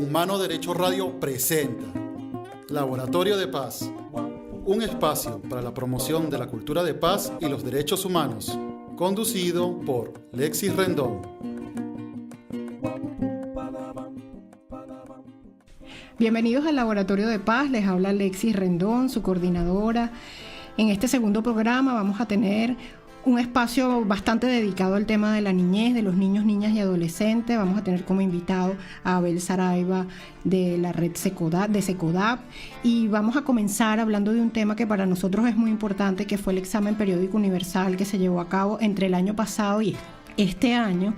Humano Derecho Radio presenta Laboratorio de Paz, un espacio para la promoción de la cultura de paz y los derechos humanos, conducido por Lexis Rendón. Bienvenidos al Laboratorio de Paz, les habla Lexis Rendón, su coordinadora. En este segundo programa vamos a tener un espacio bastante dedicado al tema de la niñez, de los niños, niñas y adolescentes. Vamos a tener como invitado a Abel Saraiva de la red Secodap, y vamos a comenzar hablando de un tema que para nosotros es muy importante, que fue el examen periódico universal que se llevó a cabo entre el año pasado y este año,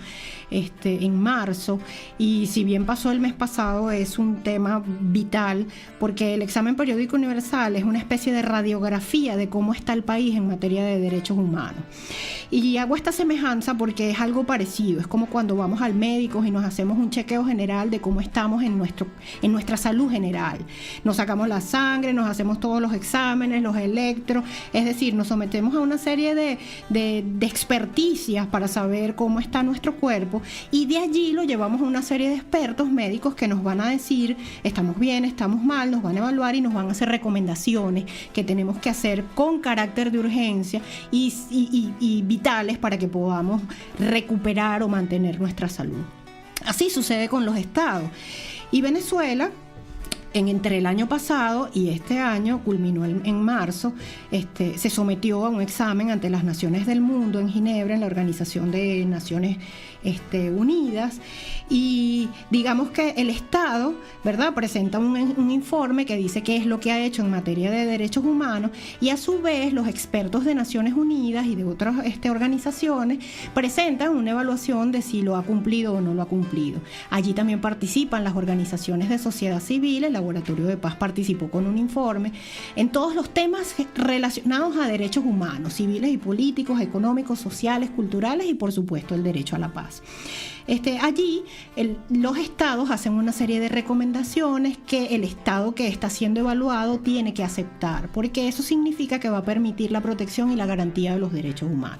en marzo. Y si bien pasó el mes pasado, es un tema vital porque el examen periódico universal es una especie de radiografía de cómo está el país en materia de derechos humanos. Y hago esta semejanza porque es algo parecido. Es como cuando vamos al médico y nos hacemos un chequeo general de cómo estamos en nuestra salud general. Nos sacamos la sangre, nos hacemos todos los exámenes, los electros, es decir, nos sometemos a una serie de experticias para saber cómo está nuestro cuerpo, y de allí lo llevamos a una serie de expertos médicos que nos van a decir estamos bien, estamos mal, nos van a evaluar y nos van a hacer recomendaciones que tenemos que hacer con carácter de urgencia y vitales para que podamos recuperar o mantener nuestra salud. Así sucede con los estados. Y Venezuela, entre el año pasado y este año, culminó en marzo, se sometió a un examen ante las naciones del mundo en Ginebra, en la Organización de Naciones Unidas, y digamos que el Estado, ¿verdad?, presenta un informe que dice qué es lo que ha hecho en materia de derechos humanos, y a su vez los expertos de Naciones Unidas y de otras organizaciones presentan una evaluación de si lo ha cumplido o no lo ha cumplido. Allí también participan las organizaciones de sociedad civil. El Laboratorio de Paz participó con un informe en todos los temas relacionados a derechos humanos, civiles y políticos, económicos, sociales, culturales y por supuesto el derecho a la paz. Allí los estados hacen una serie de recomendaciones que el estado que está siendo evaluado tiene que aceptar, porque eso significa que va a permitir la protección y la garantía de los derechos humanos.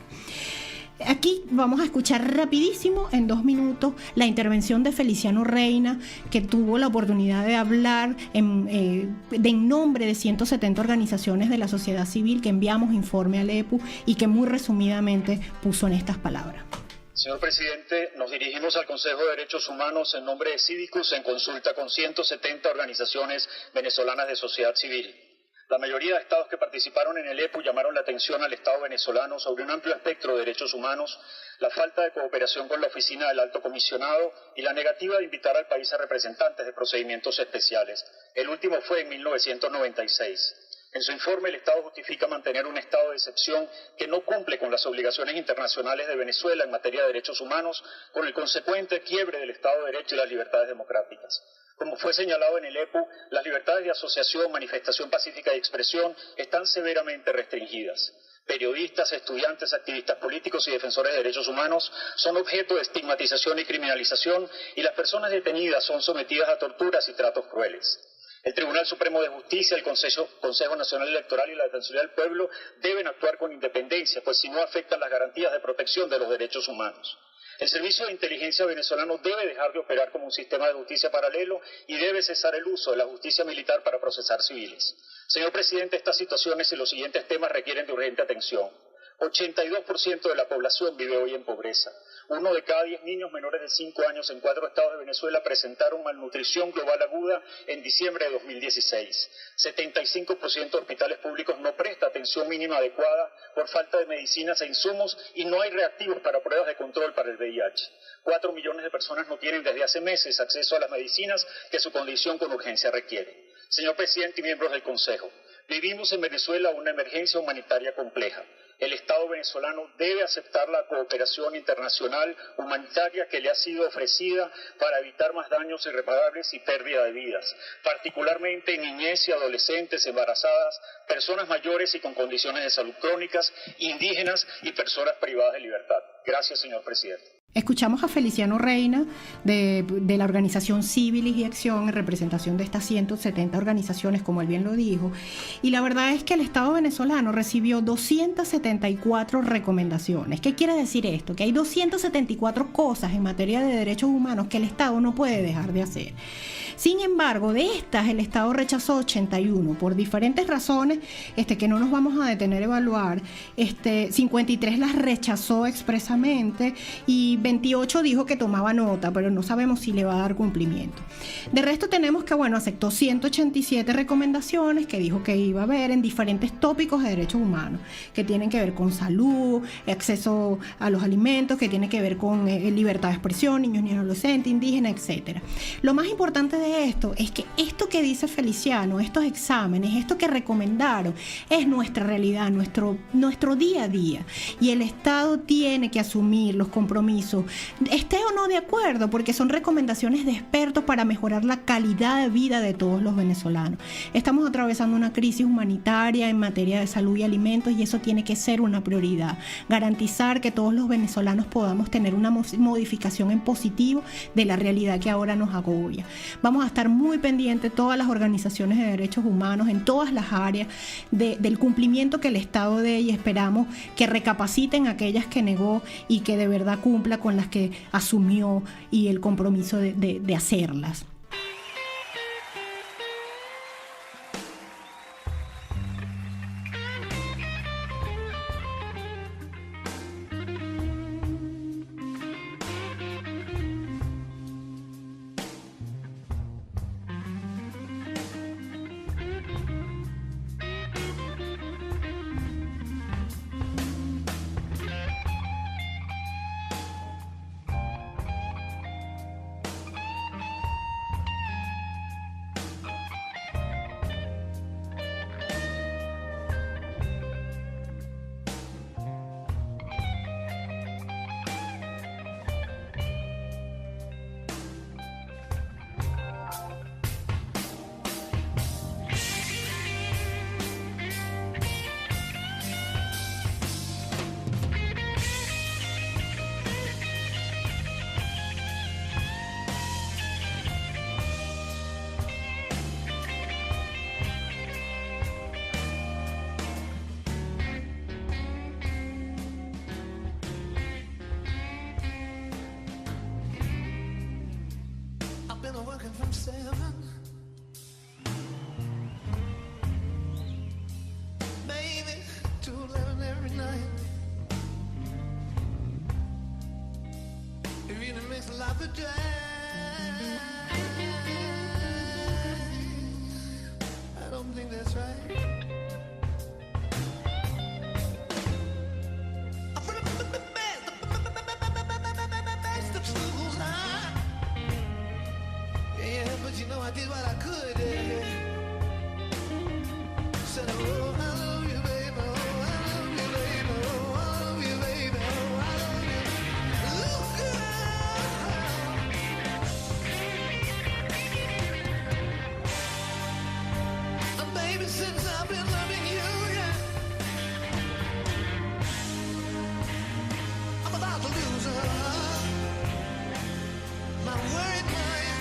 Aquí vamos a escuchar rapidísimo, en 2 minutos, la intervención de Feliciano Reina, que tuvo la oportunidad de hablar en nombre de 170 organizaciones de la sociedad civil que enviamos informe al EPU y que muy resumidamente puso en estas palabras. Señor Presidente, nos dirigimos al Consejo de Derechos Humanos en nombre de Cívicus en consulta con 170 organizaciones venezolanas de sociedad civil. La mayoría de estados que participaron en el EPU llamaron la atención al Estado venezolano sobre un amplio espectro de derechos humanos, la falta de cooperación con la Oficina del Alto Comisionado y la negativa de invitar al país a representantes de procedimientos especiales. El último fue en 1996. En su informe, el Estado justifica mantener un estado de excepción que no cumple con las obligaciones internacionales de Venezuela en materia de derechos humanos, con el consecuente quiebre del Estado de Derecho y las libertades democráticas. Como fue señalado en el EPU, las libertades de asociación, manifestación pacífica y expresión están severamente restringidas. Periodistas, estudiantes, activistas políticos y defensores de derechos humanos son objeto de estigmatización y criminalización, y las personas detenidas son sometidas a torturas y tratos crueles. El Tribunal Supremo de Justicia, el Consejo Nacional Electoral y la Defensoría del Pueblo deben actuar con independencia, pues si no afectan las garantías de protección de los derechos humanos. El Servicio de Inteligencia venezolano debe dejar de operar como un sistema de justicia paralelo y debe cesar el uso de la justicia militar para procesar civiles. Señor Presidente, estas situaciones y los siguientes temas requieren de urgente atención. 82% de la población vive hoy en pobreza. 1 de cada 10 niños menores de 5 años en 4 estados de Venezuela presentaron malnutrición global aguda en diciembre de 2016. 75% de hospitales públicos no presta atención mínima adecuada por falta de medicinas e insumos, y no hay reactivos para pruebas de control para el VIH. 4 millones de personas no tienen desde hace meses acceso a las medicinas que su condición con urgencia requiere. Señor Presidente y miembros del Consejo, vivimos en Venezuela una emergencia humanitaria compleja. El Estado venezolano debe aceptar la cooperación internacional humanitaria que le ha sido ofrecida para evitar más daños irreparables y pérdida de vidas, particularmente en niñez y adolescentes, embarazadas, personas mayores y con condiciones de salud crónicas, indígenas y personas privadas de libertad. Gracias, señor Presidente. Escuchamos a Feliciano Reina de la organización Civilis y Acción en representación de estas 170 organizaciones, como él bien lo dijo, y la verdad es que el Estado venezolano recibió 274 recomendaciones. ¿Qué quiere decir esto? Que hay 274 cosas en materia de derechos humanos que el Estado no puede dejar de hacer. Sin embargo, de estas el Estado rechazó 81 por diferentes razones que no nos vamos a detener a evaluar. 53 las rechazó expresamente y 28 dijo que tomaba nota, pero no sabemos si le va a dar cumplimiento. De resto tenemos que, aceptó 187 recomendaciones que dijo que iba a haber en diferentes tópicos de derechos humanos, que tienen que ver con salud, acceso a los alimentos, que tienen que ver con libertad de expresión, niños y adolescentes, indígenas, etc. Lo más importante de esto es que esto que dice Feliciano, estos exámenes, esto que recomendaron, es nuestra realidad, nuestro día a día. Y el Estado tiene que asumir los compromisos, esté o no de acuerdo, porque son recomendaciones de expertos para mejorar la calidad de vida de todos los venezolanos. Estamos atravesando una crisis humanitaria en materia de salud y alimentos y eso tiene que ser una prioridad. Garantizar que todos los venezolanos podamos tener una modificación en positivo de la realidad que ahora nos agobia. Vamos a estar muy pendientes todas las organizaciones de derechos humanos en todas las áreas del cumplimiento que el Estado dé y esperamos que recapaciten aquellas que negó y que de verdad cumpla con las que asumió y el compromiso de hacerlas. From 7 baby to 11 every night. It really makes a lot of drive. I don't think that's right. But you know I did what I could. Said, oh, I love you, baby. Oh, I love you, baby. Oh, I love you, baby. Oh, I love you. Look, girl. Baby, since I've been loving you, yeah, I'm about to lose her. My worried mind.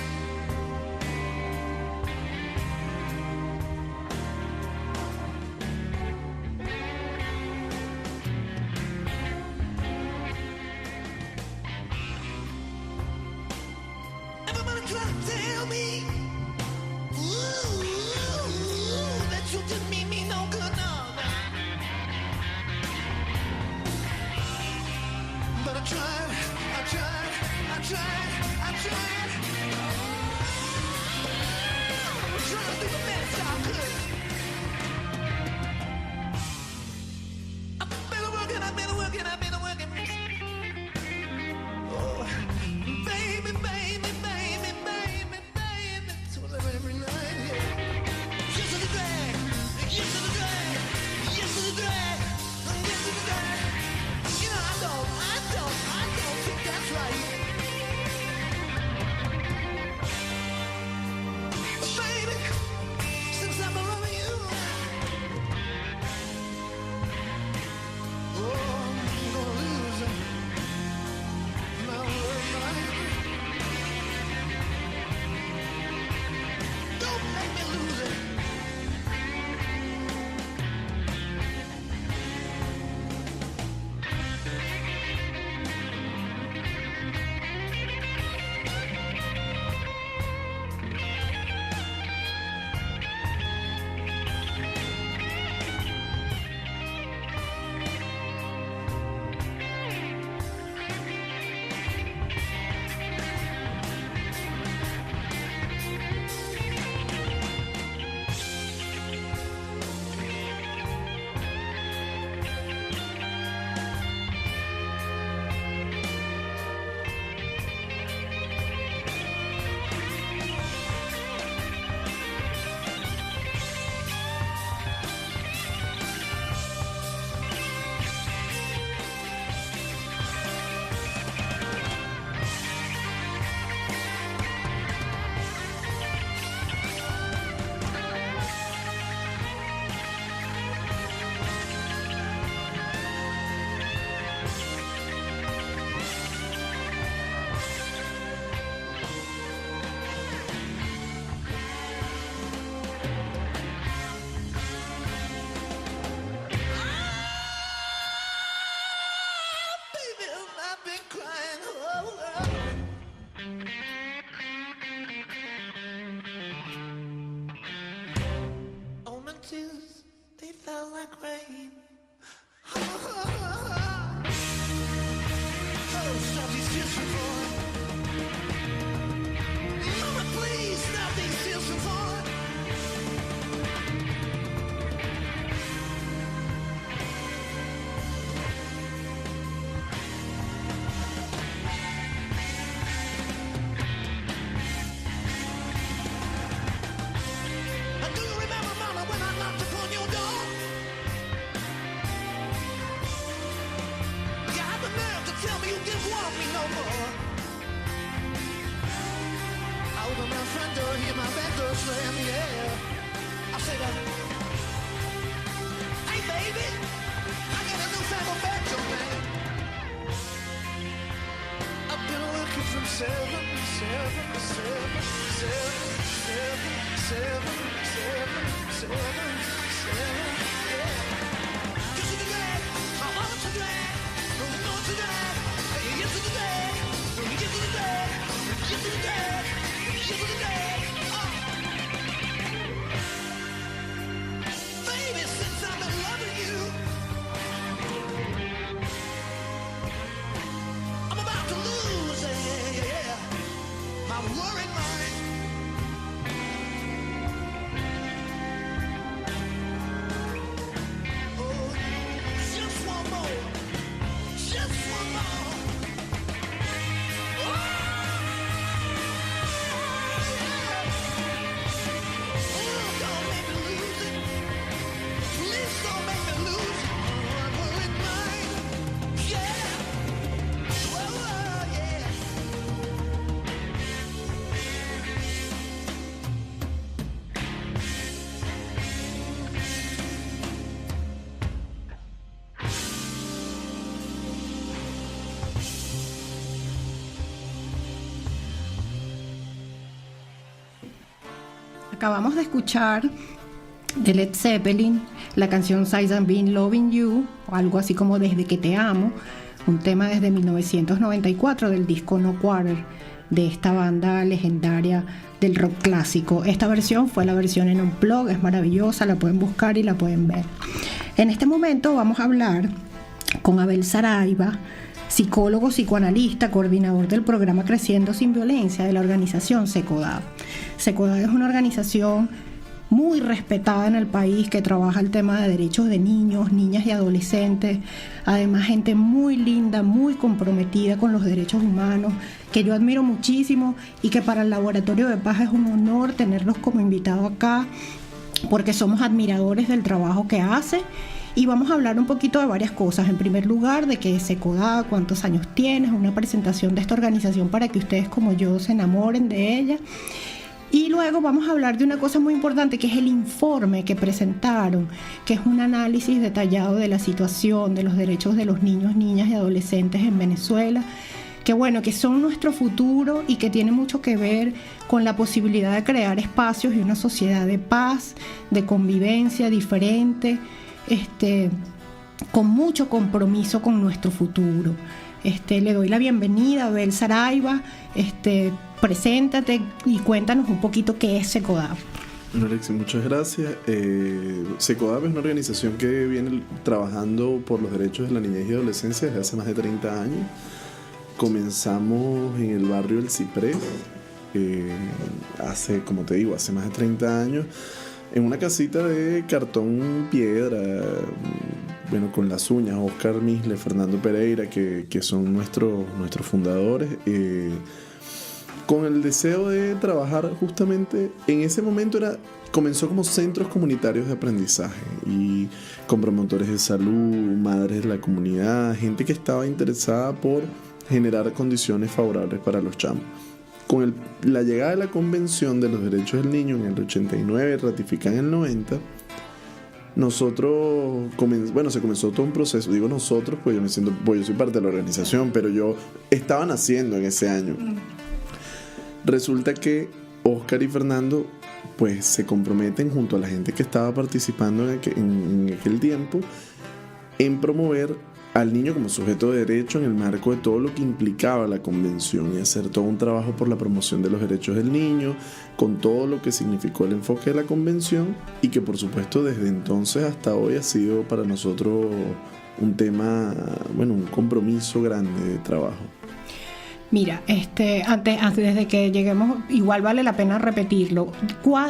Baby, since I've been loving you, I'm about to lose my worried mind. Oh, just one more, just one more. Oh, don't make me lose it. Please don't make me lose my worried mind. Yeah. Whoa, yeah. Acabamos de escuchar de Led Zeppelin la canción Since I've Been Loving You, o algo así como Desde que te amo, un tema desde 1994 del disco No Quarter de esta banda legendaria del rock clásico. Esta versión fue la versión en Unplugged, es maravillosa, la pueden buscar y la pueden ver. En este momento vamos a hablar con Abel Saraiva, psicólogo, psicoanalista, coordinador del programa Creciendo sin Violencia de la organización SECODAV. SECODAV es una organización muy respetada en el país que trabaja el tema de derechos de niños, niñas y adolescentes. Además, gente muy linda, muy comprometida con los derechos humanos, que yo admiro muchísimo y que para el Laboratorio de Paz es un honor tenerlos como invitados acá, porque somos admiradores del trabajo que hace. Y vamos a hablar un poquito de varias cosas. En primer lugar, de qué es SECODAV, cuántos años tienes, una presentación de esta organización para que ustedes como yo se enamoren de ella. Y luego vamos a hablar de una cosa muy importante, que es el informe que presentaron, que es un análisis detallado de la situación de los derechos de los niños, niñas y adolescentes en Venezuela, que bueno, que son nuestro futuro y que tiene mucho que ver con la posibilidad de crear espacios y una sociedad de paz, de convivencia diferente, con mucho compromiso con nuestro futuro. Le doy la bienvenida a Abel Saraiva. Preséntate y cuéntanos un poquito qué es SECODAV. Bueno, Alexis, muchas gracias. SECODAV es una organización que viene trabajando por los derechos de la niñez y adolescencia desde hace más de 30 años. Comenzamos en el barrio El Ciprés, hace, como te digo, hace más de 30 años, en una casita de cartón piedra, bueno, con las uñas, Oscar Misle, Fernando Pereira, que son nuestros fundadores, con el deseo de trabajar justamente en ese momento. Comenzó como centros comunitarios de aprendizaje y con promotores de salud, madres de la comunidad, gente que estaba interesada por generar condiciones favorables para los chamos. Con la llegada de la Convención de los Derechos del Niño en el 89, ratificada en el 90, se comenzó todo un proceso. Digo nosotros, pues yo soy parte de la organización, pero yo estaba naciendo en ese año. Resulta que Oscar y Fernando pues se comprometen junto a la gente que estaba participando en aquel tiempo en promover al niño como sujeto de derecho en el marco de todo lo que implicaba la convención y hacer todo un trabajo por la promoción de los derechos del niño, con todo lo que significó el enfoque de la convención, y que por supuesto desde entonces hasta hoy ha sido para nosotros un tema, bueno, un compromiso grande de trabajo. Mira, antes de que lleguemos, igual vale la pena repetirlo.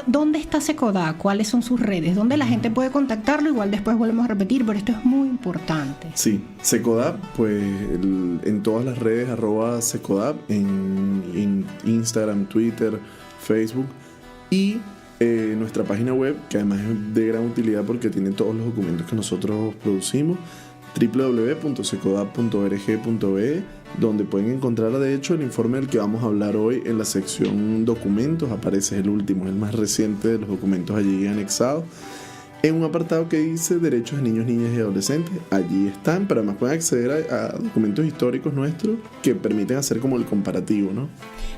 ¿Dónde está SECODAV? ¿Cuáles son sus redes? ¿Dónde la gente puede contactarlo? Igual después volvemos a repetir, pero esto es muy importante. Sí, SECODAV, pues en todas las redes, @SECODAV, en Instagram, Twitter, Facebook, y nuestra página web, que además es de gran utilidad porque tiene todos los documentos que nosotros producimos, www.secodav.org.be, donde pueden encontrar de hecho el informe del que vamos a hablar hoy. En la sección documentos aparece el último, el más reciente de los documentos allí anexados, en un apartado que dice derechos de niños, niñas y adolescentes. Allí están, pero además pueden acceder a documentos históricos nuestros que permiten hacer como el comparativo, ¿no?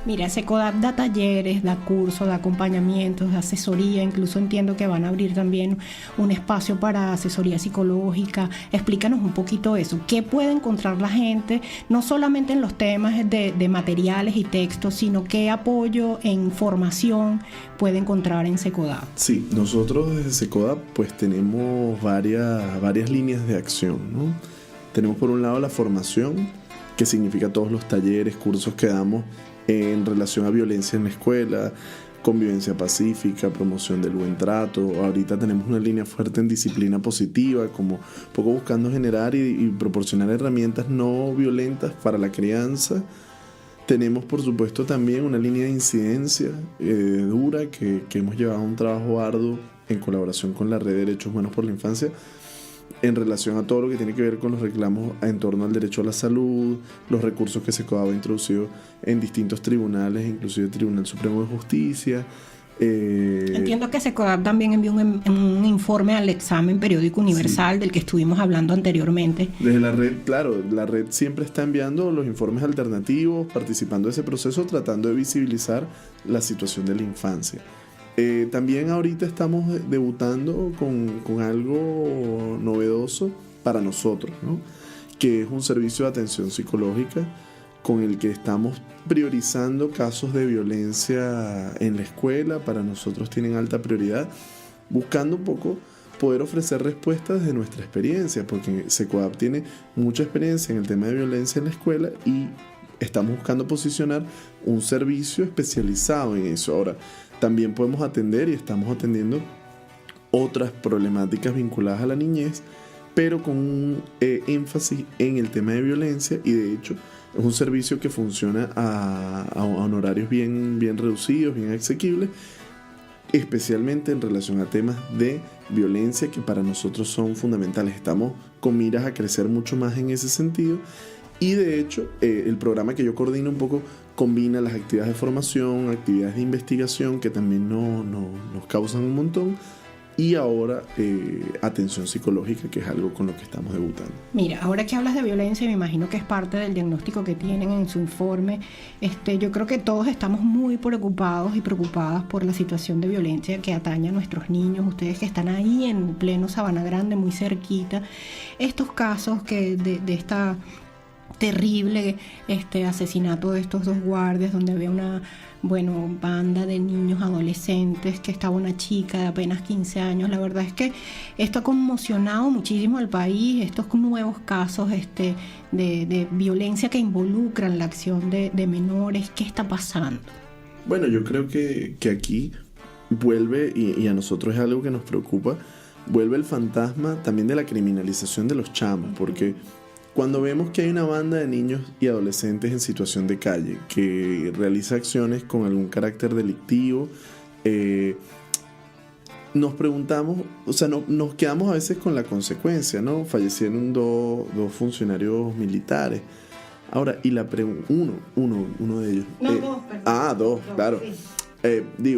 Mira, SECODAP da talleres, da cursos, da acompañamientos, da asesoría, incluso entiendo que van a abrir también un espacio para asesoría psicológica. Explícanos un poquito eso. ¿Qué puede encontrar la gente, no solamente en los temas de materiales y textos, sino qué apoyo en formación puede encontrar en SECODAP? Sí, nosotros desde SECODAP pues tenemos varias líneas de acción, ¿no? Tenemos por un lado la formación, que significa todos los talleres, cursos que damos en relación a violencia en la escuela, convivencia pacífica, promoción del buen trato. Ahorita tenemos una línea fuerte en disciplina positiva, como un poco buscando generar y proporcionar herramientas no violentas para la crianza. Tenemos por supuesto también una línea de incidencia dura que hemos llevado un trabajo arduo en colaboración con la Red de Derechos Humanos por la Infancia en relación a todo lo que tiene que ver con los reclamos en torno al derecho a la salud, los recursos que SECODAP ha introducido en distintos tribunales, inclusive el Tribunal Supremo de Justicia. Entiendo que SECODAP también envió un informe al examen periódico universal, sí, del que estuvimos hablando anteriormente. Desde la red, claro, la red siempre está enviando los informes alternativos, participando de ese proceso, tratando de visibilizar la situación de la infancia. También ahorita estamos debutando con algo novedoso para nosotros, ¿no? Que es un servicio de atención psicológica con el que estamos priorizando casos de violencia en la escuela. Para nosotros tienen alta prioridad, buscando un poco poder ofrecer respuestas desde nuestra experiencia, porque SECODAP tiene mucha experiencia en el tema de violencia en la escuela y estamos buscando posicionar un servicio especializado en eso. Ahora, también podemos atender y estamos atendiendo otras problemáticas vinculadas a la niñez, pero con un énfasis en el tema de violencia, y de hecho es un servicio que funciona a honorarios bien reducidos, bien asequibles, especialmente en relación a temas de violencia que para nosotros son fundamentales. Estamos con miras a crecer mucho más en ese sentido. Y de hecho, el programa que yo coordino un poco combina las actividades de formación, actividades de investigación que también nos causan un montón, y ahora atención psicológica, que es algo con lo que estamos debutando. Mira, ahora que hablas de violencia, me imagino que es parte del diagnóstico que tienen en su informe. Yo creo que todos estamos muy preocupados y preocupadas por la situación de violencia que atañe a nuestros niños. Ustedes que están ahí en pleno Sabana Grande, muy cerquita, estos casos que de esta terrible asesinato de estos dos guardias, donde había una banda de niños adolescentes, que estaba una chica de apenas 15 años. La verdad es que esto ha conmocionado muchísimo al país, estos nuevos casos de violencia que involucran la acción de menores. ¿Qué está pasando? Bueno, yo creo que aquí vuelve, y a nosotros es algo que nos preocupa, vuelve el fantasma también de la criminalización de los chamos, porque cuando vemos que hay una banda de niños y adolescentes en situación de calle que realiza acciones con algún carácter delictivo, nos preguntamos, o sea, nos quedamos a veces con la consecuencia, ¿no? Fallecieron dos funcionarios militares. Ahora, y la pregunta, uno de ellos. Dos, claro. Sí.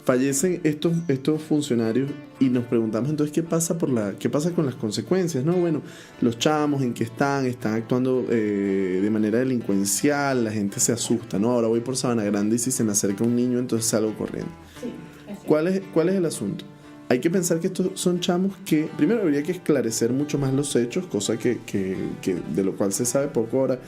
Fallecen estos funcionarios y nos preguntamos entonces qué pasa con las consecuencias, ¿no? Bueno, los chamos en que están actuando de manera delincuencial, la gente se asusta, ¿no? Ahora voy por Sabana Grande y si se me acerca un niño, entonces salgo corriendo. Sí, ¿Cuál es el asunto? Hay que pensar que estos son chamos que primero habría que esclarecer mucho más los hechos, cosa que de lo cual se sabe poco. Ahora,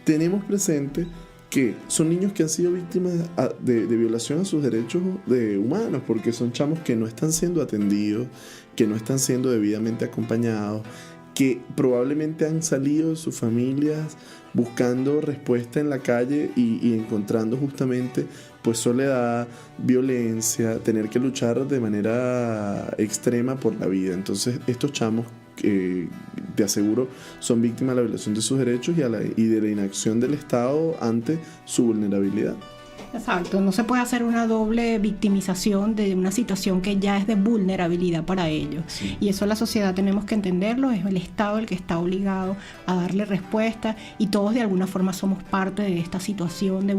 tenemos presente que son niños que han sido víctimas de violación a sus derechos humanos, porque son chamos que no están siendo atendidos, que no están siendo debidamente acompañados, que probablemente han salido de sus familias buscando respuesta en la calle y encontrando justamente pues soledad, violencia, tener que luchar de manera extrema por la vida. Entonces estos chamos, te aseguro, son víctimas de la violación de sus derechos y de la inacción del Estado ante su vulnerabilidad. Exacto, no se puede hacer una doble victimización de una situación que ya es de vulnerabilidad para ellos. Sí. Y eso la sociedad tenemos que entenderlo, es el Estado el que está obligado a darle respuesta, y todos de alguna forma somos parte de esta situación de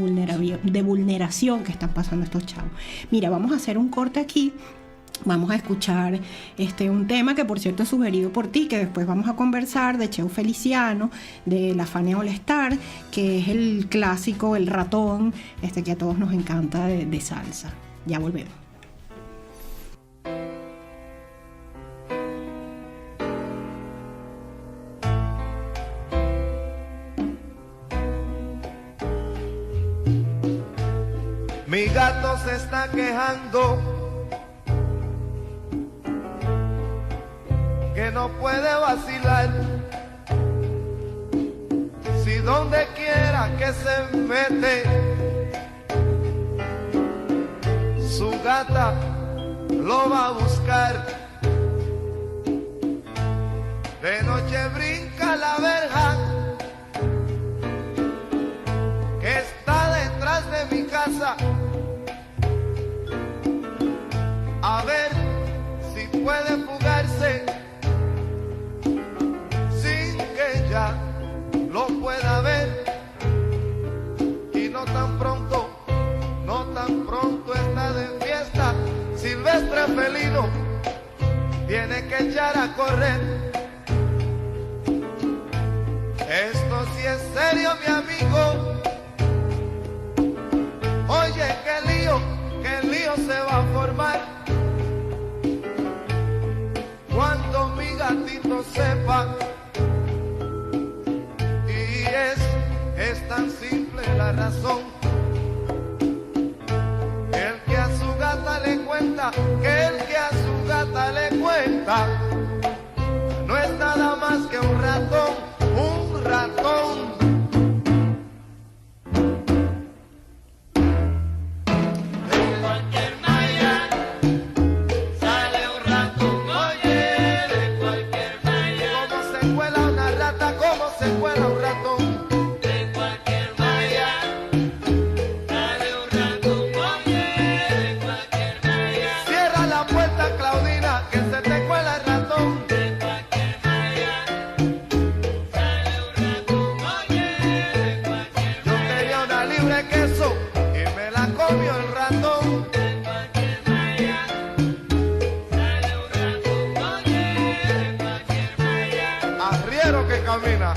vulneración que están pasando estos chavos. Mira, vamos a hacer un corte aquí Vamos a escuchar un tema que por cierto es sugerido por ti, que después vamos a conversar, de Cheo Feliciano, de La Fania All Star, que es el clásico, el ratón, que a todos nos encanta de salsa. Ya volvemos. Mi gato se está quejando que no puede vacilar. Si donde quiera que se mete, su gata lo va a buscar. De noche brinca la verja que está detrás de mi casa, a ver si puede fugarse sin que ella lo pueda ver. Y no tan pronto está de fiesta, silvestre felino tiene que echar a correr. Esto sí es serio, mi amigo. Oye, qué lío se va a formar cuando mi gatito sepa. Y es tan simple la razón. El que a su gata le cuenta, que el que a su gata le cuenta, no es nada más que un ratón, un ratón. Camina,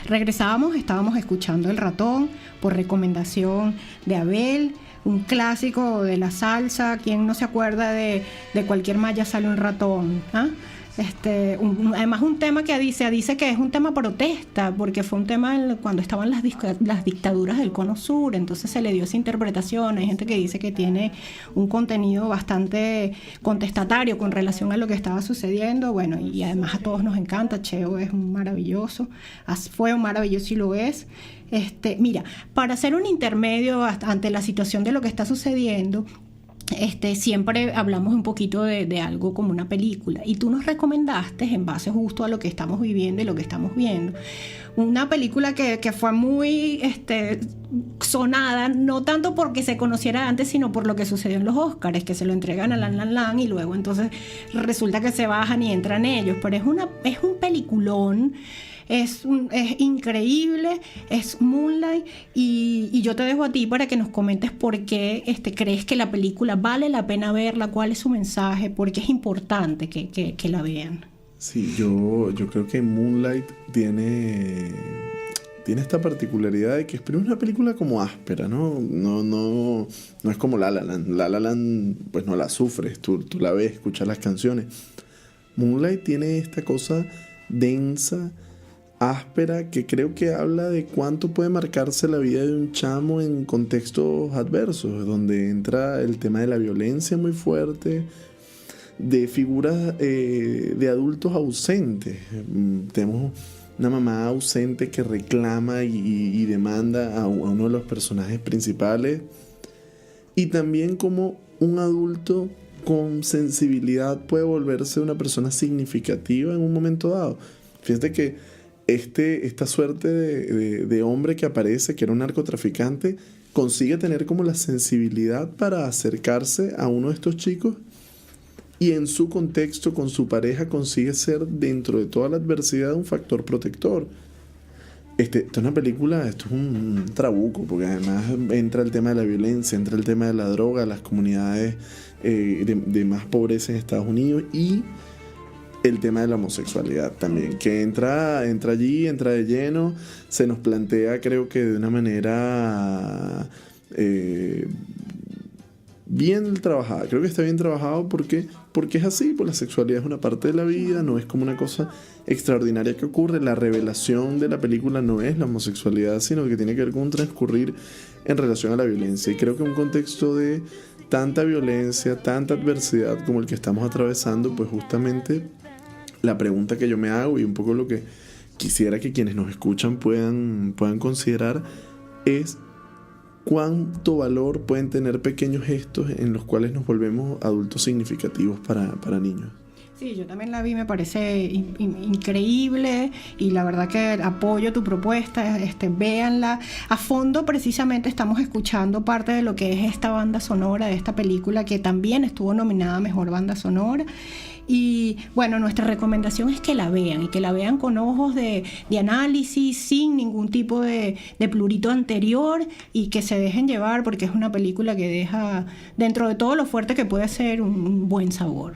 Regresábamos, estábamos escuchando El Ratón por recomendación de Abel, un clásico de la salsa. ¿Quién no se acuerda de Cualquier malla sale un ratón? ¿Ah? Además un tema que dice que es un tema protesta, porque fue un tema cuando estaban las dictaduras del Cono Sur, entonces se le dio esa interpretación. Hay gente que dice que tiene un contenido bastante contestatario con relación a lo que estaba sucediendo. Bueno, y además a todos nos encanta. Cheo es un maravilloso, fue un maravilloso y lo es. Mira, para hacer un intermedio ante la situación de lo que está sucediendo, siempre hablamos un poquito de algo como una película, y tú nos recomendaste, en base justo a lo que estamos viviendo y lo que estamos viendo, una película que fue muy sonada, no tanto porque se conociera antes, sino por lo que sucedió en los Óscares, que se lo entregan a Lan Lan Lan y luego entonces resulta que se bajan y entran ellos. Pero es un peliculón es increíble, es Moonlight, y yo te dejo a ti para que nos comentes por qué crees que la película vale la pena verla, cuál es su mensaje, por qué es importante que la vean. Sí, yo creo que Moonlight tiene esta particularidad de que es primero una película como áspera, ¿no? No es como La La Land. La La Land, pues no la sufres, tú la ves, escuchas las canciones. Moonlight tiene esta cosa densa, áspera, que creo que habla de cuánto puede marcarse la vida de un chamo en contextos adversos, donde entra el tema de la violencia muy fuerte, de figuras de adultos ausentes. Tenemos una mamá ausente que reclama y demanda a uno de los personajes principales, y también como un adulto con sensibilidad puede volverse una persona significativa en un momento dado. Fíjate que esta suerte de hombre que aparece, que era un narcotraficante, consigue tener como la sensibilidad para acercarse a uno de estos chicos, y en su contexto con su pareja consigue ser, dentro de toda la adversidad, un factor protector. Esto es una película, esto es un trabuco, porque además entra el tema de la violencia, entra el tema de la droga, las comunidades de más pobreza en Estados Unidos, y el tema de la homosexualidad también, que entra allí, entra de lleno, se nos plantea, creo que de una manera bien trabajada. Creo que está bien trabajado porque es así, pues la sexualidad es una parte de la vida, no es como una cosa extraordinaria que ocurre. La revelación de la película no es la homosexualidad, sino que tiene que ver con un transcurrir en relación a la violencia, y creo que en un contexto de tanta violencia, tanta adversidad como el que estamos atravesando, pues justamente la pregunta que yo me hago, y un poco lo que quisiera que quienes nos escuchan puedan considerar, es cuánto valor pueden tener pequeños gestos en los cuales nos volvemos adultos significativos para niños. Sí, yo también la vi, me parece increíble, y la verdad que apoyo tu propuesta, véanla. A fondo precisamente estamos escuchando parte de lo que es esta banda sonora de esta película, que también estuvo nominada a Mejor Banda Sonora. Y bueno, nuestra recomendación es que la vean, y que la vean con ojos de análisis, sin ningún tipo de plurito anterior, y que se dejen llevar, porque es una película que deja, dentro de todo lo fuerte que puede ser, un buen sabor.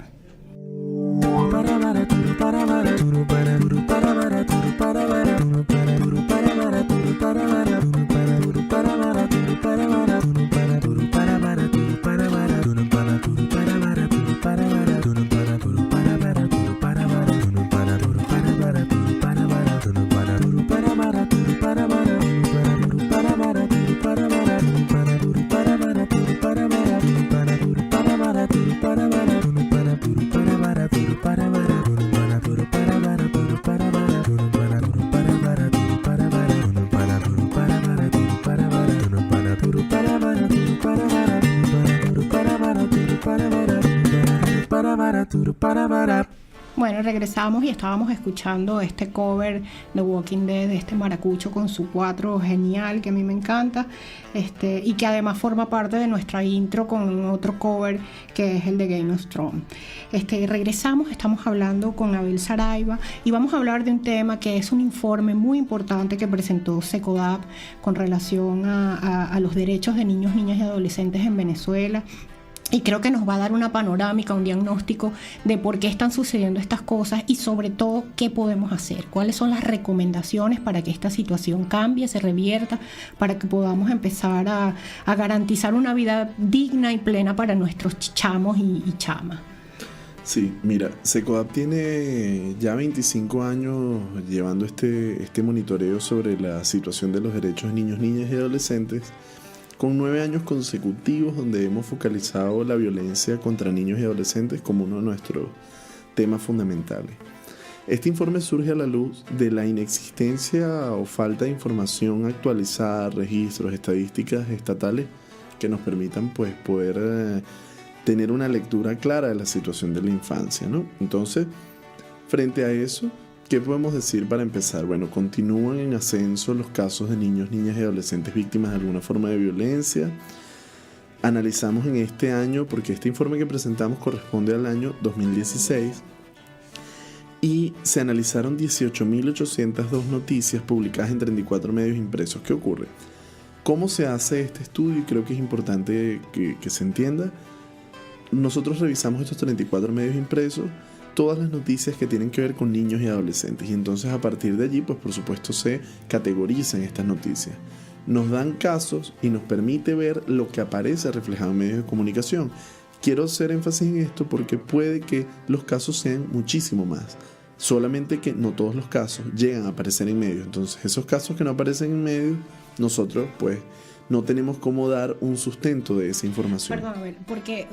Bueno, regresamos y estábamos escuchando este cover de Walking Dead, de este maracucho con su 4 genial, que a mí me encanta, y que además forma parte de nuestra intro con otro cover que es el de Game of Thrones. Regresamos, estamos hablando con Abel Saraiva, y vamos a hablar de un tema que es un informe muy importante que presentó SECODAP con relación a los derechos de niños, niñas y adolescentes en Venezuela. Y creo que nos va a dar una panorámica, un diagnóstico de por qué están sucediendo estas cosas, y sobre todo qué podemos hacer, cuáles son las recomendaciones para que esta situación cambie, se revierta, para que podamos empezar a garantizar una vida digna y plena para nuestros chamos y chamas. Sí, mira, SECODAP tiene ya 25 años llevando este monitoreo sobre la situación de los derechos de niños, niñas y adolescentes, con 9 años consecutivos donde hemos focalizado la violencia contra niños y adolescentes como uno de nuestros temas fundamentales. Este informe surge a la luz de la inexistencia o falta de información actualizada, registros, estadísticas estatales que nos permitan pues poder tener una lectura clara de la situación de la infancia, ¿no? Entonces, frente a eso, ¿qué podemos decir para empezar? Bueno, continúan en ascenso los casos de niños, niñas y adolescentes víctimas de alguna forma de violencia. Analizamos en este año, porque este informe que presentamos corresponde al año 2016, y se analizaron 18.802 noticias publicadas en 34 medios impresos. ¿Qué ocurre? ¿Cómo se hace este estudio? Y creo que es importante que se entienda. Nosotros revisamos estos 34 medios impresos, todas las noticias que tienen que ver con niños y adolescentes, y entonces a partir de allí, pues por supuesto se categorizan estas noticias. Nos dan casos y nos permite ver lo que aparece reflejado en medios de comunicación. Quiero hacer énfasis en esto porque puede que los casos sean muchísimo más, solamente que no todos los casos llegan a aparecer en medios. Entonces esos casos que no aparecen en medios, nosotros pues no tenemos cómo dar un sustento de esa información. Perdón, a ver, porque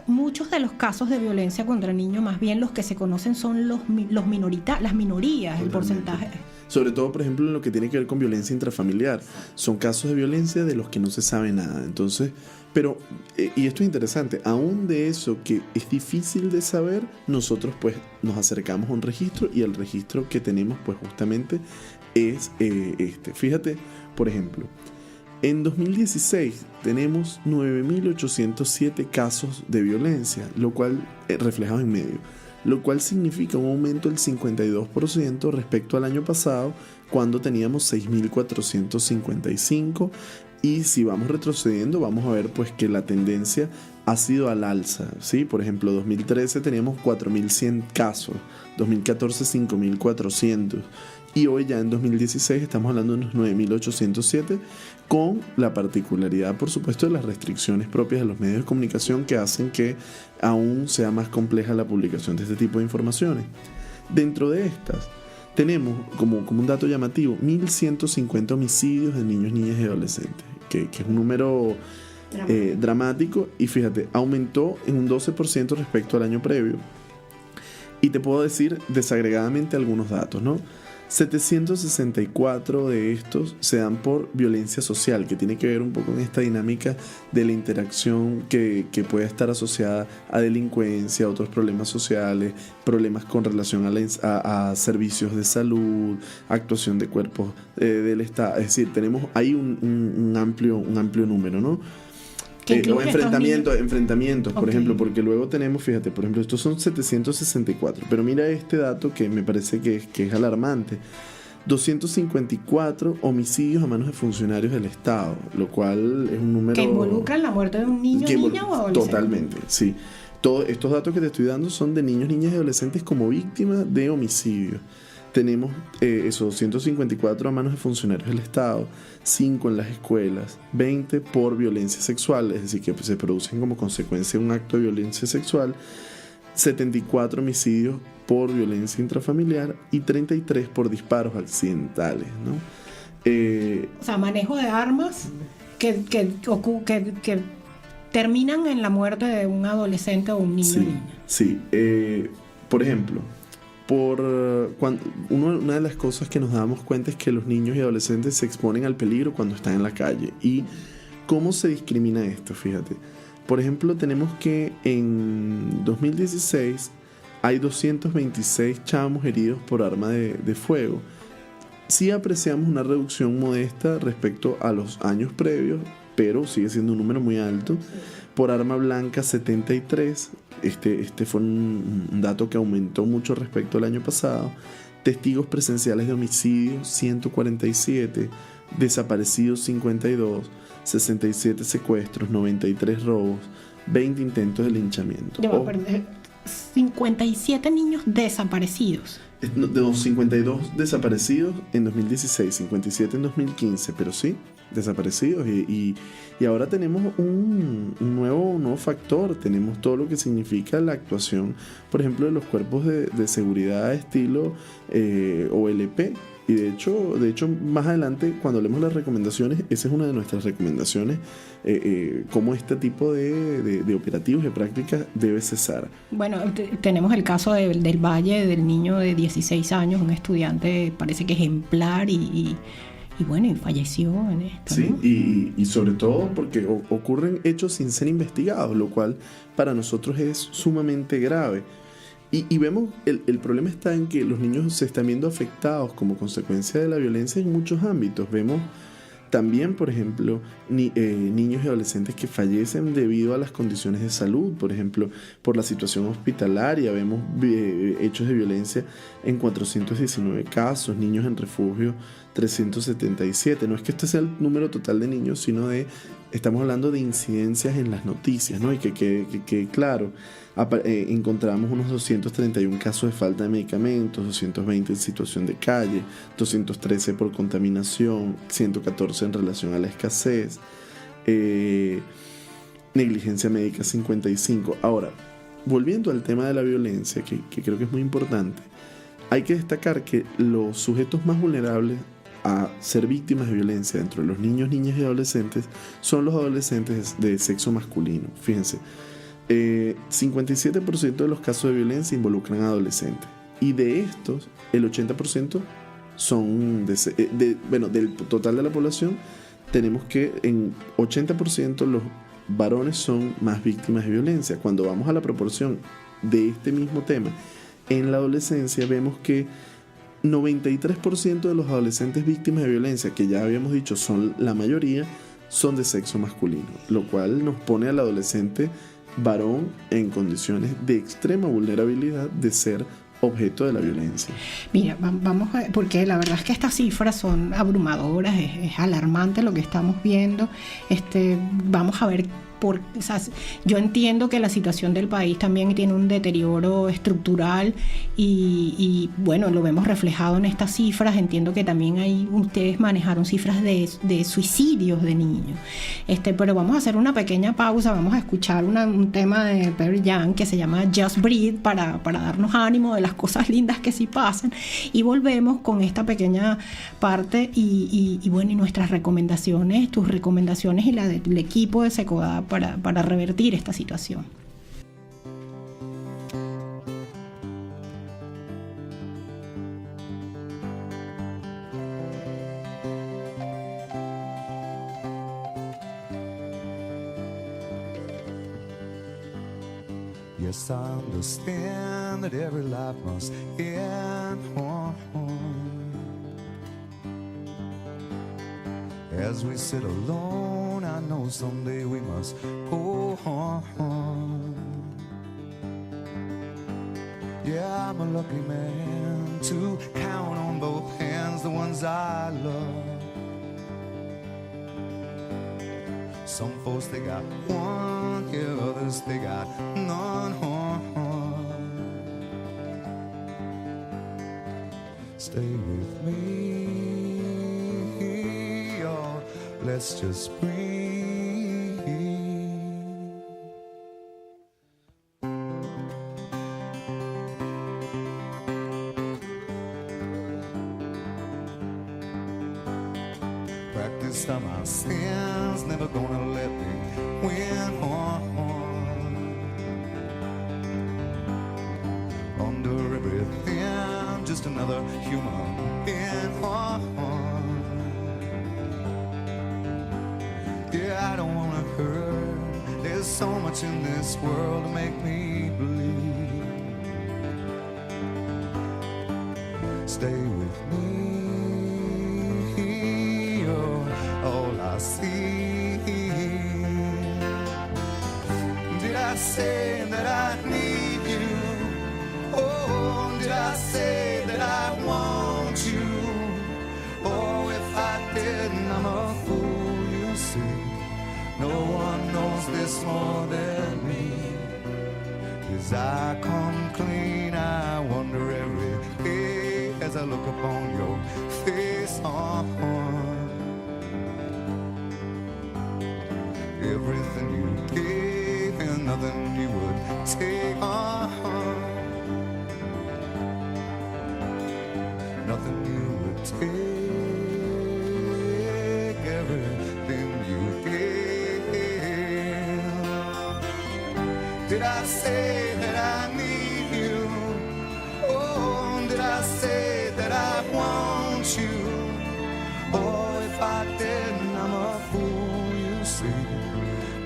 muchos de los casos de violencia contra niños, más bien los que se conocen son las minorías, Totalmente. el porcentaje. Sobre todo, por ejemplo, en lo que tiene que ver con violencia intrafamiliar. Son casos de violencia de los que no se sabe nada. Entonces, pero, y esto es interesante, aún de eso que es difícil de saber, nosotros pues nos acercamos a un registro, y el registro que tenemos pues justamente es este. Fíjate, por ejemplo, en 2016 tenemos 9.807 casos de violencia, lo cual reflejado en medio, lo cual significa un aumento del 52% respecto al año pasado, cuando teníamos 6.455, y si vamos retrocediendo vamos a ver pues que la tendencia ha sido al alza, ¿sí? Por ejemplo, 2013 teníamos 4.100 casos, 2014 5.400, y hoy ya en 2016 estamos hablando de unos 9.807, con la particularidad, por supuesto, de las restricciones propias de los medios de comunicación que hacen que aún sea más compleja la publicación de este tipo de informaciones. Dentro de estas, tenemos como un dato llamativo 1.150 homicidios de niños, niñas y adolescentes, que es un número dramático, y fíjate, aumentó en un 12% respecto al año previo. Y te puedo decir desagregadamente algunos datos, ¿no? 764 de estos se dan por violencia social, que tiene que ver un poco con esta dinámica de la interacción que puede estar asociada a delincuencia, a otros problemas sociales, problemas con relación a servicios de salud, actuación de cuerpos del Estado. Es decir, tenemos ahí un amplio número, ¿no? O enfrentamientos, por ejemplo, porque luego tenemos, fíjate, por ejemplo, estos son 764, pero mira este dato que me parece que es alarmante: 254 homicidios a manos de funcionarios del Estado, lo cual es un número que involucran la muerte de un niño, niña o adolescente. Totalmente, sí. Todos estos datos que te estoy dando son de niños, niñas y adolescentes como víctimas de homicidio. Tenemos esos 254 a manos de funcionarios del Estado, 5 en las escuelas, 20 por violencia sexual, es decir, que se producen como consecuencia de un acto de violencia sexual, 74 homicidios por violencia intrafamiliar y 33 por disparos accidentales, ¿no? O sea, manejo de armas que terminan en la muerte de un adolescente o un niño o niña. Sí, por ejemplo, una de las cosas que nos damos cuenta es que los niños y adolescentes se exponen al peligro cuando están en la calle. ¿Y cómo se discrimina esto? Fíjate, por ejemplo, tenemos que en 2016 hay 226 chamos heridos por arma de fuego. Sí apreciamos una reducción modesta respecto a los años previos, pero sigue siendo un número muy alto. Por arma blanca, 73. Este fue un dato que aumentó mucho respecto al año pasado. Testigos presenciales de homicidios, 147. Desaparecidos, 52. 67 secuestros, 93 robos, 20 intentos de linchamiento. 57 niños desaparecidos. De los 52 desaparecidos en 2016, 57 en 2015, pero sí, desaparecidos. Y ahora tenemos un nuevo factor. Tenemos todo lo que significa la actuación, por ejemplo, de los cuerpos de seguridad estilo OLP. Y de hecho, más adelante, cuando hablemos de las recomendaciones, esa es una de nuestras recomendaciones, cómo este tipo de operativos y prácticas debe cesar. Bueno, tenemos el caso del Valle, del niño de 16 años, un estudiante, parece que ejemplar, y bueno, y falleció en esto, Sí, ¿no? y sobre todo porque ocurren hechos sin ser investigados, lo cual para nosotros es sumamente grave. Y vemos, el problema está en que los niños se están viendo afectados como consecuencia de la violencia en muchos ámbitos. Vemos También, por ejemplo, niños y adolescentes que fallecen debido a las condiciones de salud, por ejemplo, por la situación hospitalaria. Vemos hechos de violencia en 419 casos, niños en refugio 377. No es que este sea el número total de niños, sino estamos hablando de incidencias en las noticias, ¿no? Y que claro, encontramos unos 231 casos de falta de medicamentos, 220 en situación de calle, 213 por contaminación, 114 en relación a la escasez, negligencia médica 55. Ahora, volviendo al tema de la violencia, que creo que es muy importante, hay que destacar que los sujetos más vulnerables a ser víctimas de violencia dentro de los niños, niñas y adolescentes son los adolescentes de sexo masculino. Fíjense, 57% de los casos de violencia involucran a adolescentes, y de estos el 80% son del total de la población. Tenemos que en 80% los varones son más víctimas de violencia. Cuando vamos a la proporción de este mismo tema en la adolescencia, vemos que 93% de los adolescentes víctimas de violencia, que ya habíamos dicho son la mayoría, son de sexo masculino, lo cual nos pone al adolescente varón en condiciones de extrema vulnerabilidad de ser objeto de la violencia. Mira, vamos a, porque la verdad es que estas cifras son abrumadoras, es alarmante lo que estamos viendo. Vamos a ver. O sea, yo entiendo que la situación del país también tiene un deterioro estructural y bueno, lo vemos reflejado en estas cifras. Entiendo que también ustedes manejaron cifras de suicidios de niños. Pero vamos a hacer una pequeña pausa, vamos a escuchar un tema de Pearl Jam que se llama Just Breathe para darnos ánimo de las cosas lindas que sí pasan, y volvemos con esta pequeña parte y bueno, y nuestras recomendaciones, tus recomendaciones y la del equipo de Secodá para revertir esta situación. Yes, I understand that every life must end. As we sit alone, I know someday we must go on. Yeah, I'm a lucky man to count on both hands the ones I love. Some folks, they got one, yeah, others, they got none. Stay with me, or let's just breathe. Practice on my sins, never gonna let me win. Under everything, just another human being. Yeah, I don't wanna hurt. There's so much in this world to make me believe. Stay with me, you're all I see. Did I say that I need you? Oh, did I say that I want you? Oh, if I didn't, I'm a fool, you see. No one knows this more than me. As I come clean, I wonder every day as I look upon your face. Everything you gave and nothing you would take. Nothing you would take. Everything you gave. Did I say that I need you? Oh, did I say that I want you? Oh, if I didn't, I'm a fool, you see.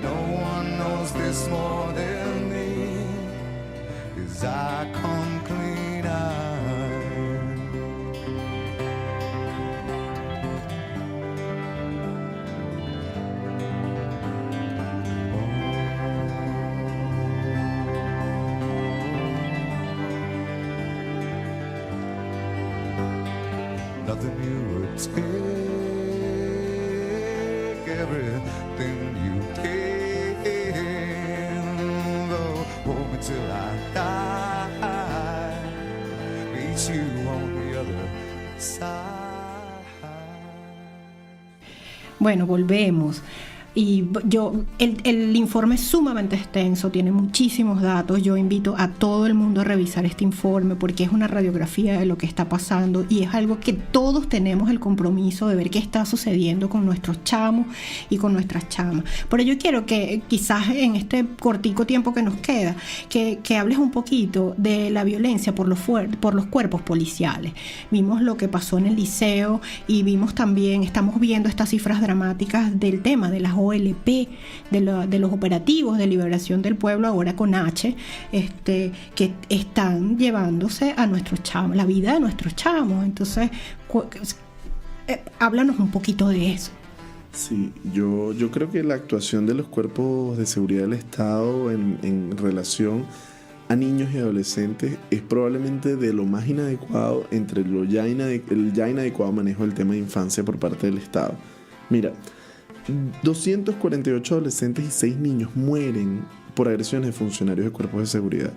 No one knows this more than me. As I come clean, nothing you would take, everything you can. Oh, hold me till I die, meet you on the other side. Bueno, volvemos. Y el informe es sumamente extenso, tiene muchísimos datos. Yo invito a todo el mundo a revisar este informe porque es una radiografía de lo que está pasando y es algo que todos tenemos el compromiso de ver qué está sucediendo con nuestros chamos y con nuestras chamas. Por ello quiero que quizás en este cortico tiempo que nos queda, que hables un poquito de la violencia por los cuerpos policiales. Vimos lo que pasó en el liceo y vimos también, estamos viendo estas cifras dramáticas del tema de las OLP, de los operativos de liberación del pueblo, ahora con H, que están llevándose a nuestros chamos, la vida de nuestros chamos. Entonces, háblanos un poquito de eso. Sí, yo creo que la actuación de los cuerpos de seguridad del Estado en relación a niños y adolescentes es probablemente de lo más inadecuado entre el ya inadecuado manejo del tema de infancia por parte del Estado. Mira, 248 adolescentes y 6 niños mueren por agresiones de funcionarios de cuerpos de seguridad.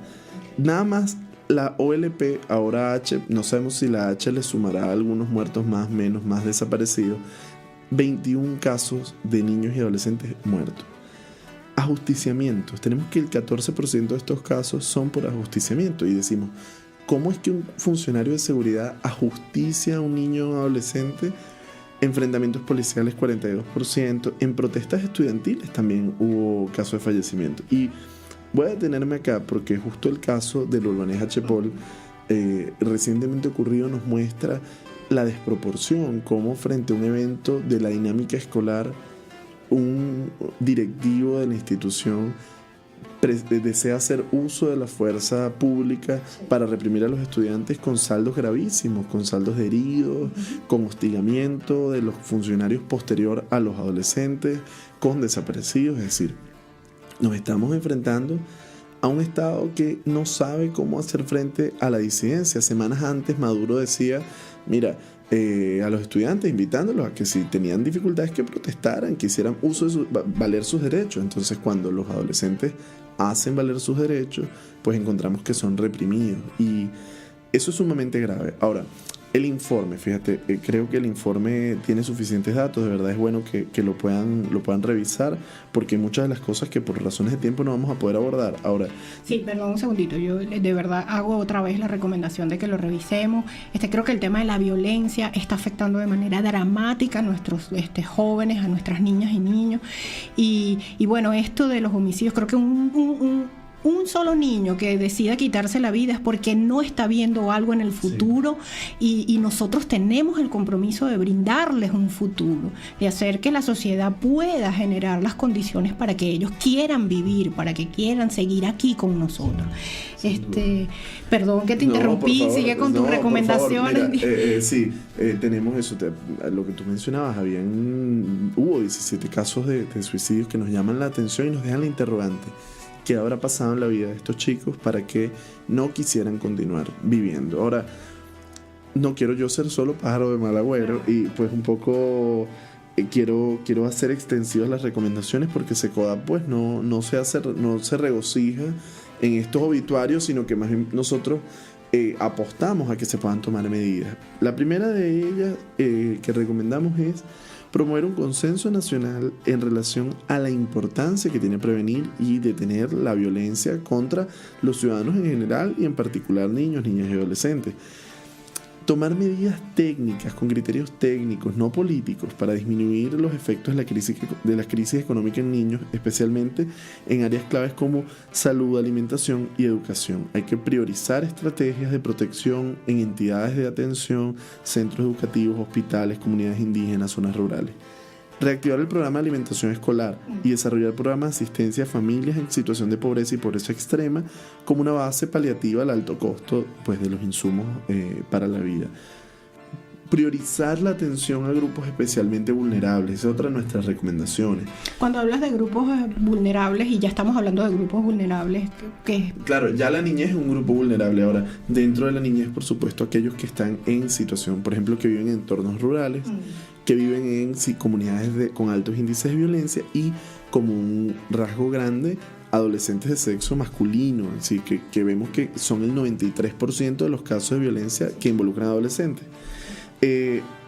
Nada más la OLP, ahora H, no sabemos si la H le sumará algunos muertos más, menos, más desaparecidos. 21 casos de niños y adolescentes muertos. Ajusticiamientos. Tenemos que el 14% de estos casos son por ajusticiamiento y decimos, ¿cómo es que un funcionario de seguridad ajusticia a un niño o adolescente? Enfrentamientos policiales 42%, en protestas estudiantiles también hubo casos de fallecimiento. Y voy a detenerme acá porque justo el caso del Urbanés H-Pol recientemente ocurrido nos muestra la desproporción, cómo frente a un evento de la dinámica escolar, un directivo de la institución desea hacer uso de la fuerza pública para reprimir a los estudiantes con saldos gravísimos, con saldos de heridos, con hostigamiento de los funcionarios posterior a los adolescentes, con desaparecidos. Es decir, nos estamos enfrentando a un Estado que no sabe cómo hacer frente a la disidencia. Semanas antes Maduro decía, mira, a los estudiantes invitándolos a que si tenían dificultades que protestaran, que hicieran uso de valer sus derechos. Entonces cuando los adolescentes hacen valer sus derechos, pues encontramos que son reprimidos y eso es sumamente grave. Ahora, el informe, fíjate, creo que el informe tiene suficientes datos, de verdad es bueno que lo puedan revisar porque hay muchas de las cosas que por razones de tiempo no vamos a poder abordar. Ahora, sí, perdón un segundito, yo de verdad hago otra vez la recomendación de que lo revisemos. Creo que el tema de la violencia está afectando de manera dramática a nuestros jóvenes, a nuestras niñas y niños y bueno, esto de los homicidios, creo que un solo niño que decida quitarse la vida es porque no está viendo algo en el futuro, sí. y nosotros tenemos el compromiso de brindarles un futuro, de hacer que la sociedad pueda generar las condiciones para que ellos quieran vivir, para que quieran seguir aquí con nosotros. Perdón que te interrumpí, favor, sigue con tus recomendaciones. Mira, tenemos eso, lo que tú mencionabas, hubo 17 casos de suicidios que nos llaman la atención y nos dejan la interrogante. ¿Qué habrá pasado en la vida de estos chicos para que no quisieran continuar viviendo? Ahora, no quiero yo ser solo pájaro de mal agüero y pues un poco quiero hacer extensivas las recomendaciones porque SECODAP pues no se regocija en estos obituarios, sino que más bien nosotros apostamos a que se puedan tomar medidas. La primera de ellas que recomendamos es promover un consenso nacional en relación a la importancia que tiene prevenir y detener la violencia contra los ciudadanos en general y en particular niños, niñas y adolescentes. Tomar medidas técnicas, con criterios técnicos, no políticos, para disminuir los efectos de la crisis económica en niños, especialmente en áreas claves como salud, alimentación y educación. Hay que priorizar estrategias de protección en entidades de atención, centros educativos, hospitales, comunidades indígenas, zonas rurales. Reactivar el programa de alimentación escolar y desarrollar el programa de asistencia a familias en situación de pobreza y pobreza extrema como una base paliativa al alto costo pues, de los insumos para la vida. priorizar la atención a grupos especialmente vulnerables. Esa es otra de nuestras recomendaciones. Cuando hablas de grupos vulnerables, y ya estamos hablando de grupos vulnerables, ¿qué? Claro, ya la niñez es un grupo vulnerable. Ahora, dentro de la niñez, por supuesto, aquellos que están en situación, por ejemplo, que viven en entornos rurales, que viven en comunidades con altos índices de violencia y, como un rasgo grande, adolescentes de sexo masculino, así que vemos que son el 93% de los casos de violencia que involucran a adolescentes.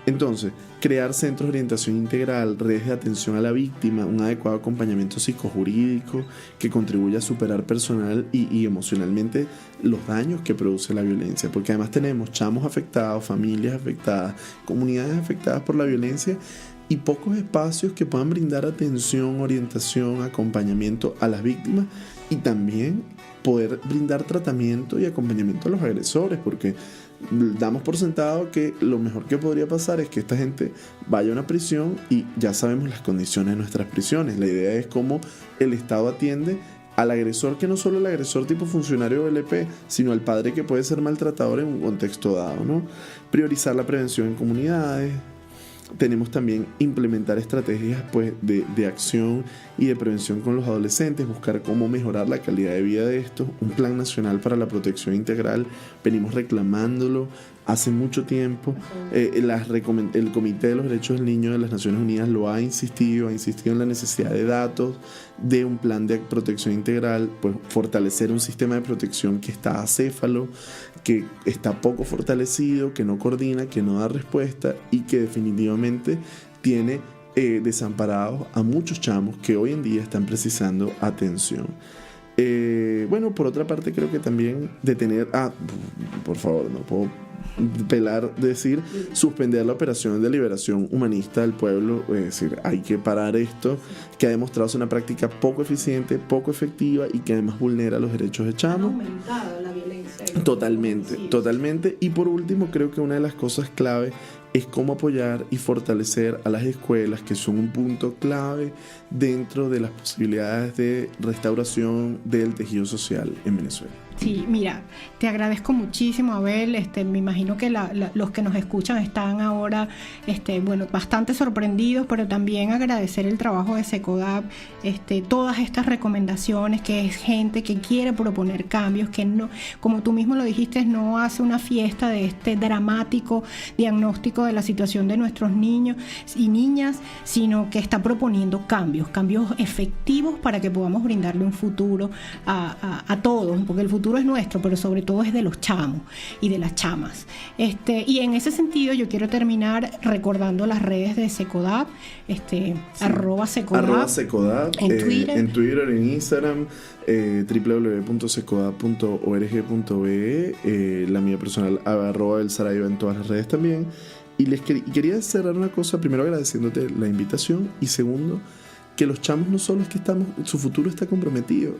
Entonces, crear centros de orientación integral, redes de atención a la víctima, un adecuado acompañamiento psicojurídico que contribuya a superar personal y emocionalmente los daños que produce la violencia, porque además tenemos chamos afectados, familias afectadas, comunidades afectadas por la violencia y pocos espacios que puedan brindar atención, orientación, acompañamiento a las víctimas y también poder brindar tratamiento y acompañamiento a los agresores, porque damos por sentado que lo mejor que podría pasar es que esta gente vaya a una prisión y ya sabemos las condiciones de nuestras prisiones. La idea es cómo el Estado atiende al agresor, que no solo el agresor tipo funcionario o LP, sino al padre que puede ser maltratador en un contexto dado, ¿no? Priorizar la prevención en comunidades. Tenemos también implementar estrategias pues, de acción y de prevención con los adolescentes, buscar cómo mejorar la calidad de vida de estos, un plan nacional para la protección integral, venimos reclamándolo hace mucho tiempo. El Comité de los Derechos del Niño de las Naciones Unidas lo ha insistido en la necesidad de datos, de un plan de protección integral, pues fortalecer un sistema de protección que está acéfalo, que está poco fortalecido, que no coordina, que no da respuesta y que definitivamente tiene desamparados a muchos chamos que hoy en día están precisando atención. Bueno, por otra parte creo que también detener... por favor, no puedo suspender la operación de liberación humanista del pueblo. Es decir, hay que parar esto, que ha demostrado ser una práctica poco eficiente, poco efectiva y que además vulnera los derechos de chamos. Ha aumentado la violencia. Totalmente. Y por último, creo que una de las cosas clave es cómo apoyar y fortalecer a las escuelas, que son un punto clave dentro de las posibilidades de restauración del tejido social en Venezuela. Sí, mira, te agradezco muchísimo, Abel. Me imagino que los que nos escuchan están ahora, bastante sorprendidos, pero también agradecer el trabajo de SECODAP, todas estas recomendaciones, que es gente que quiere proponer cambios, que no, como tú mismo lo dijiste, no hace una fiesta de este dramático diagnóstico de la situación de nuestros niños y niñas, sino que está proponiendo cambios efectivos para que podamos brindarle un futuro a todos, porque el futuro es nuestro, pero sobre todo es de los chamos y de las chamas. Y en ese sentido yo quiero terminar recordando las redes de SECODAP, @SECODAP en Twitter, en Instagram, www.secodap.org.be, la mía personal @elsaraiva en todas las redes también. Y quería cerrar una cosa, primero agradeciéndote la invitación y segundo, que los chamos no solo es que su futuro está comprometido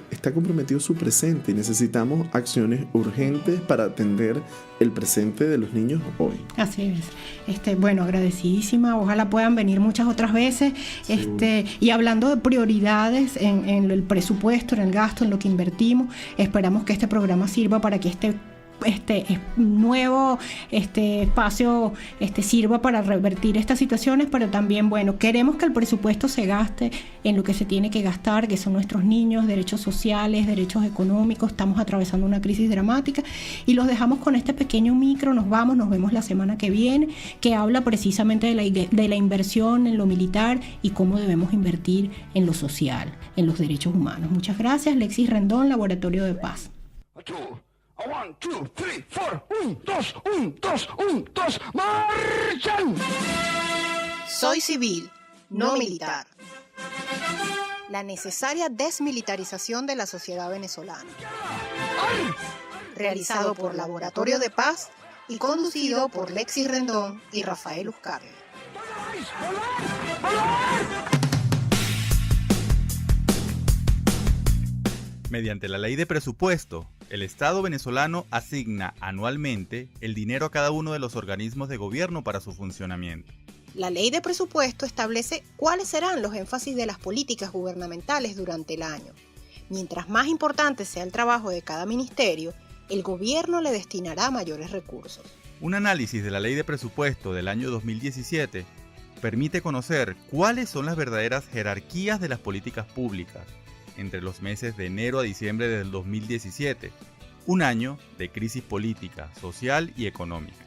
su presente y necesitamos acciones urgentes para atender el presente de los niños hoy. Así es. Agradecidísima, ojalá puedan venir muchas otras veces. Y hablando de prioridades en el presupuesto, en el gasto, en lo que invertimos, esperamos que este programa sirva para que este nuevo espacio sirva para revertir estas situaciones, pero también, queremos que el presupuesto se gaste en lo que se tiene que gastar, que son nuestros niños, derechos sociales, derechos económicos. Estamos atravesando una crisis dramática y los dejamos con este pequeño micro. Nos vemos la semana que viene, que habla precisamente de la inversión en lo militar y cómo debemos invertir en lo social, en los derechos humanos. Muchas gracias. Lexis Rendón, Laboratorio de Paz. 1, 2, 3, 4. 1, 2, 1, 2, ¡marchan! Soy civil, no militar. La necesaria desmilitarización de la sociedad venezolana. Realizado por Laboratorio de Paz y conducido por Lexis Rendón y Rafael Uzcarri. Mediante la Ley de Presupuesto, el Estado venezolano asigna anualmente el dinero a cada uno de los organismos de gobierno para su funcionamiento. La Ley de Presupuesto establece cuáles serán los énfasis de las políticas gubernamentales durante el año. Mientras más importante sea el trabajo de cada ministerio, el gobierno le destinará mayores recursos. Un análisis de la Ley de Presupuesto del año 2017 permite conocer cuáles son las verdaderas jerarquías de las políticas públicas entre los meses de enero a diciembre del 2017, un año de crisis política, social y económica.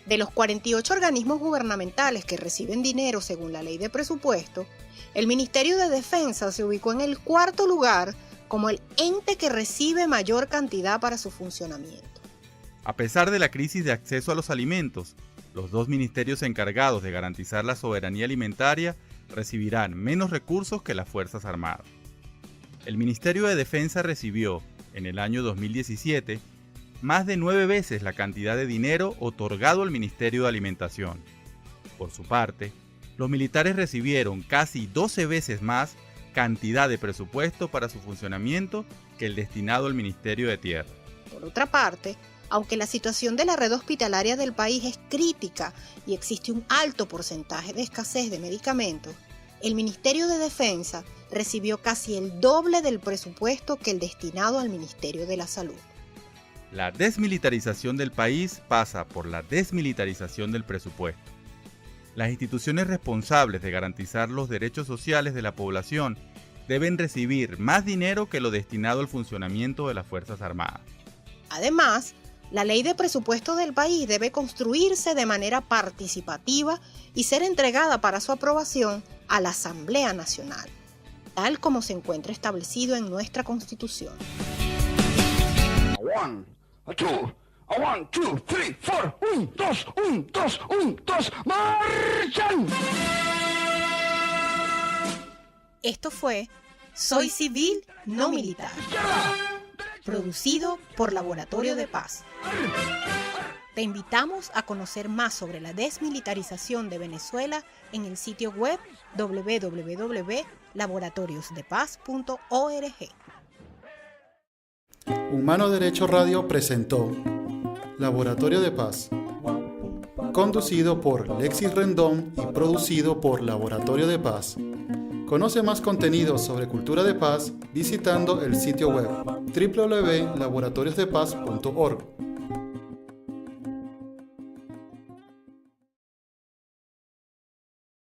De los 48 organismos gubernamentales que reciben dinero según la Ley de Presupuesto, el Ministerio de Defensa se ubicó en el cuarto lugar como el ente que recibe mayor cantidad para su funcionamiento. A pesar de la crisis de acceso a los alimentos, los dos ministerios encargados de garantizar la soberanía alimentaria recibirán menos recursos que las Fuerzas Armadas. El Ministerio de Defensa recibió, en el año 2017, más de 9 veces la cantidad de dinero otorgado al Ministerio de Alimentación. Por su parte, los militares recibieron casi 12 veces más cantidad de presupuesto para su funcionamiento que el destinado al Ministerio de Tierra. Por otra parte, aunque la situación de la red hospitalaria del país es crítica y existe un alto porcentaje de escasez de medicamentos, el Ministerio de Defensa recibió casi el doble del presupuesto que el destinado al Ministerio de la Salud. La desmilitarización del país pasa por la desmilitarización del presupuesto. Las instituciones responsables de garantizar los derechos sociales de la población deben recibir más dinero que lo destinado al funcionamiento de las Fuerzas Armadas. Además, la ley de presupuesto del país debe construirse de manera participativa y ser entregada para su aprobación a la Asamblea Nacional, tal como se encuentra establecido en nuestra Constitución. 1, 2, 1, 2, 3, 4, 1, 2, 1, 2, 1, 2, ¡marchan! Esto fue Soy Civil, no Militar, producido por Laboratorio de Paz. Te invitamos a conocer más sobre la desmilitarización de Venezuela en el sitio web www.laboratoriosdepaz.org. Humano Derecho Radio presentó Laboratorio de Paz, conducido por Lexis Rendón y producido por Laboratorio de Paz. Conoce más contenidos sobre cultura de paz visitando el sitio web www.laboratoriosdepaz.org.